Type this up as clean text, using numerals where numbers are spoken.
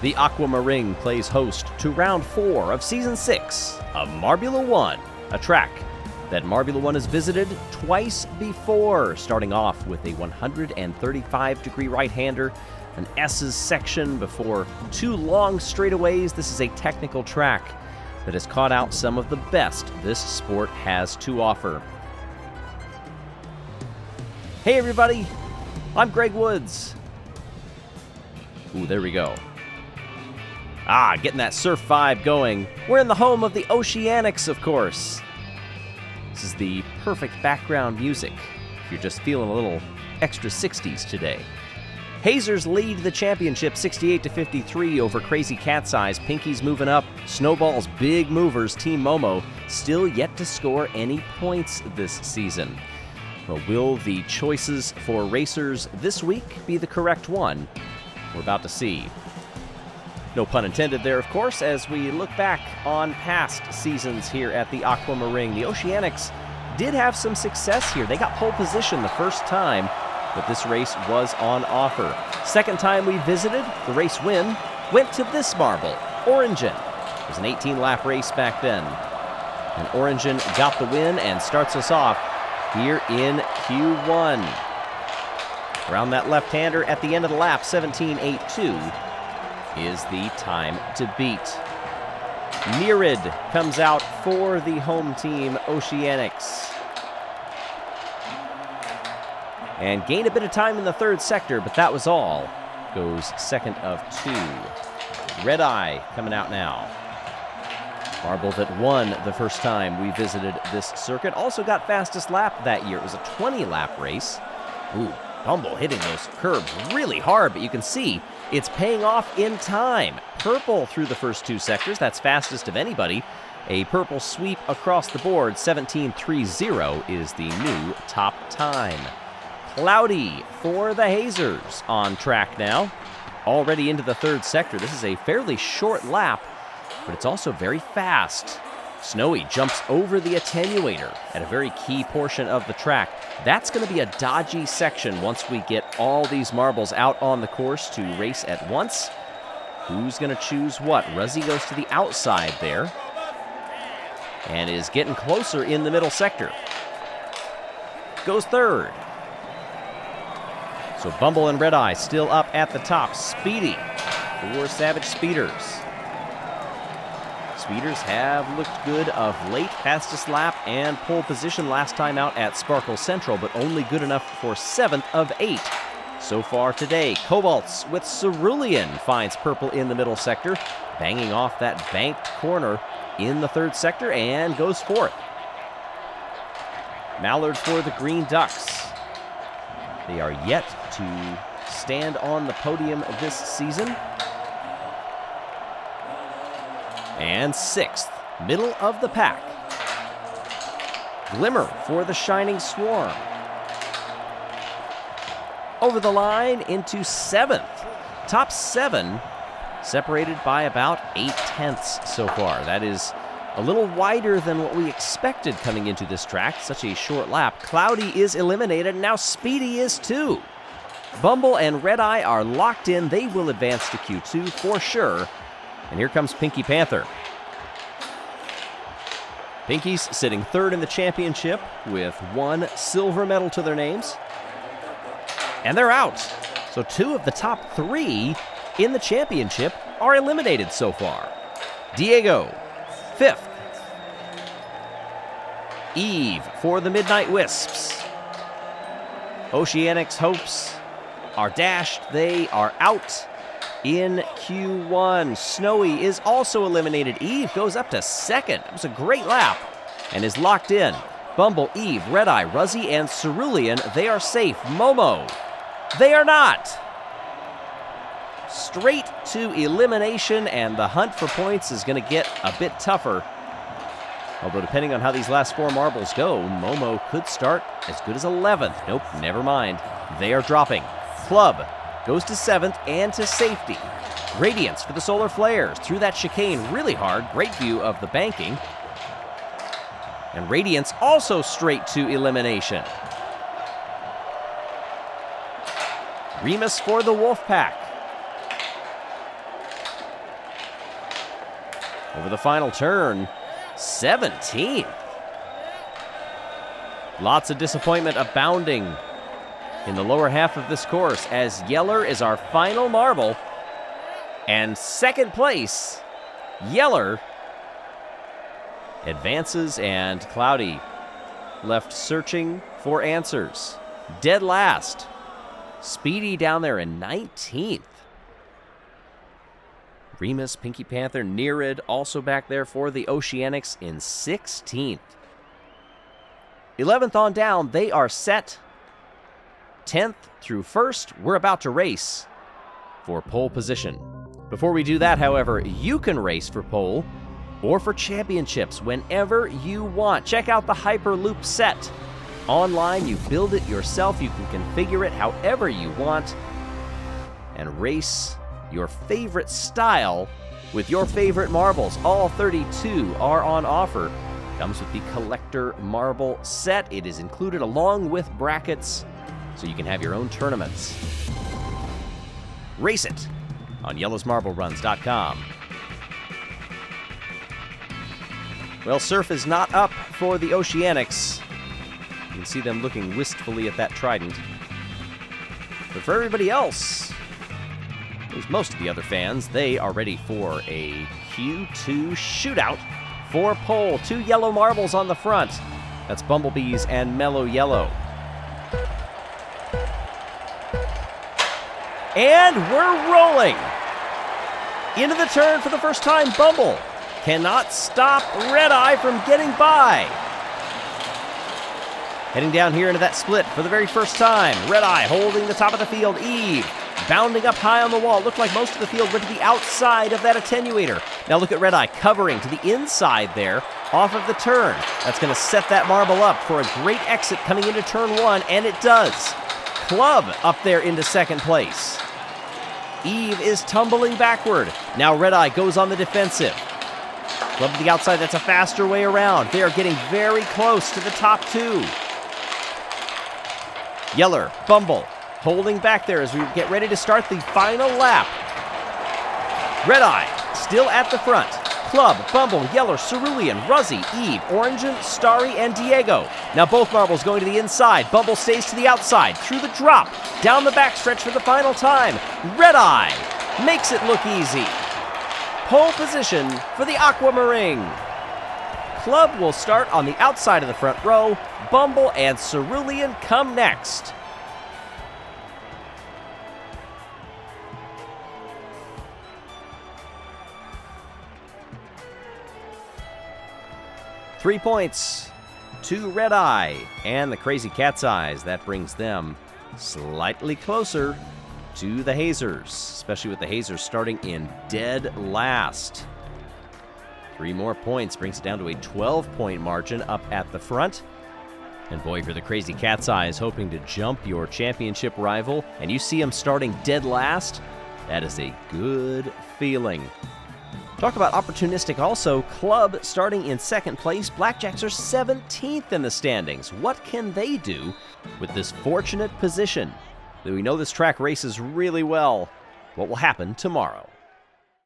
The Aquamaring plays host to round 4 of Season 6 of Marbula One, a track that Marbula One has visited twice before, starting off with a 135-degree right-hander, an S's section before 2 long straightaways. This is a technical track that has caught out some of the best this sport has to offer. Hey everybody, I'm Greg Woods. Ooh, there we go. Getting that surf vibe going. We're in the home of the Oceanics, of course. This is the perfect background music if you're just feeling a little extra 60s today. Hazers lead the championship 68-53 over Crazy Cat's Eyes. Pinky's moving up. Snowball's big movers, Team Momo, still yet to score any points this season. Well, will the choices for racers this week be the correct one? We're about to see. No pun intended there, of course, as we look back on past seasons here at the Aquamaring. The Oceanics did have some success here. They got pole position the first time, but this race was on offer. Second time we visited, the race win went to this marble, Origin. It was an 18-lap race back then. And Origin got the win and starts us off here in Q1. Around that left-hander at the end of the lap, 17.82. is the time to beat. Mirid comes out for the home team, Oceanics. And gained a bit of time in the third sector, but that was all. Goes second of 2. Red Eye coming out now. Marble that won the first time we visited this circuit. Also got fastest lap that year. It was a 20-lap race. Ooh, Bumble hitting those curbs really hard, but you can see it's paying off in time. Purple through the first 2 sectors. That's fastest of anybody. A purple sweep across the board. 17.30 is the new top time. Cloudy for the Hazers on track now. Already into the third sector. This is a fairly short lap, but it's also very fast. Snowy jumps over the attenuator at a very key portion of the track. That's going to be a dodgy section once we get all these marbles out on the course to race at once. Who's going to choose what? Ruzzy goes to the outside there and is getting closer in the middle sector. Goes third. So Bumble and Red Eye still up at the top. Speedy for Savage Speeders. Speeders have looked good of late. Fastest lap and pole position last time out at Sparkle Central, but only good enough for 7th of 8 so far today. Cobalts with Cerulean finds purple in the middle sector, banging off that banked corner in the third sector and goes 4th. Mallard for the Green Ducks. They are yet to stand on the podium this season. And 6th, middle of the pack. Glimmer for the Shining Swarm. Over the line into 7th. Top 7 separated by about 8/10 so far. That is a little wider than what we expected coming into this track. Such a short lap. Cloudy is eliminated, and now Speedy is too. Bumble and Red Eye are locked in. They will advance to Q2 for sure. And here comes Pinky Panther. Pinky's sitting 3rd in the championship with 1 silver medal to their names. And they're out. So 2 of the top 3 in the championship are eliminated so far. Diego, 5th. Eve for the Midnight Wisps. Oceanics hopes are dashed. They are out. In Q1, Snowy is also eliminated. Eve goes up to 2nd. It was a great lap and is locked in. Bumble, Eve, Red Eye, Ruzzy, and Cerulean, they are safe. Momo, they are not. Straight to elimination, and the hunt for points is going to get a bit tougher. Although depending on how these last 4 marbles go, Momo could start as good as 11th. Nope, never mind. They are dropping. Club goes to 7th and to safety. Radiance for the Solar Flares through that chicane really hard. Great view of the banking. And Radiance also straight to elimination. Remus for the Wolfpack. over the final turn. 17th. Lots of disappointment abounding in the lower half of this course as Jelle is our final marble. And second place, Jelle advances, and Cloudy left searching for answers. Dead last. Speedy down there in 19th. Remus, Pinky Panther, Nereid also back there for the Oceanics in 16th. 11th on down, they are set. 10th through 1st, we're about to race for pole position. Before we do that, however, you can race for pole or for championships whenever you want. Check out the Hyperloop Set. Online, you build it yourself. You can configure it however you want and race your favorite style with your favorite marbles. All 32 are on offer. Comes with the collector marble set. It is included along with brackets, so you can have your own tournaments. Race it on yellowsmarbleruns.com. Well, surf is not up for the Oceanics. You can see them looking wistfully at that trident. But for everybody else, at least most of the other fans, they are ready for a Q2 shootout for pole. 2 yellow marbles on the front. That's Bumblebees and Mellow Yellow. And we're rolling. Into the turn for the first time, Bumble cannot stop Red Eye from getting by. Heading down here into that split for the very first time. Red Eye holding the top of the field. Eve bounding up high on the wall. Looked like most of the field went to the outside of that attenuator. Now look at Red Eye covering to the inside there off of the turn. That's going to set that marble up for a great exit coming into turn 1, and it does. Club up there into second place. Eve is tumbling backward. Now Red Eye goes on the defensive. Club to the outside, that's a faster way around. They are getting very close to the top 2. Jelle, Bumble, holding back there as we get ready to start the final lap. Red Eye, still at the front. Club, Bumble, Jelle, Cerulean, Ruzzy, Eve, Orangen, Starry, and Diego. Now both marbles going to the inside. Bumble stays to the outside, through the drop, down the backstretch for the final time. Red Eye makes it look easy. Pole position for the Aquamarine. Club will start on the outside of the front row. Bumble and Cerulean come next. Three points to Red Eye and the Crazy Cat's Eyes. That brings them slightly closer to the Hazers, especially with the Hazers starting in dead last. 3 more points brings it down to a 12-point margin up at the front. And boy, if you're the Crazy Cat's Eyes hoping to jump your championship rival and you see him starting dead last, that is a good feeling. Talk about opportunistic also. Club starting in second place. Blackjacks are 17th in the standings. What can they do with this fortunate position? We know this track races really well. What will happen tomorrow?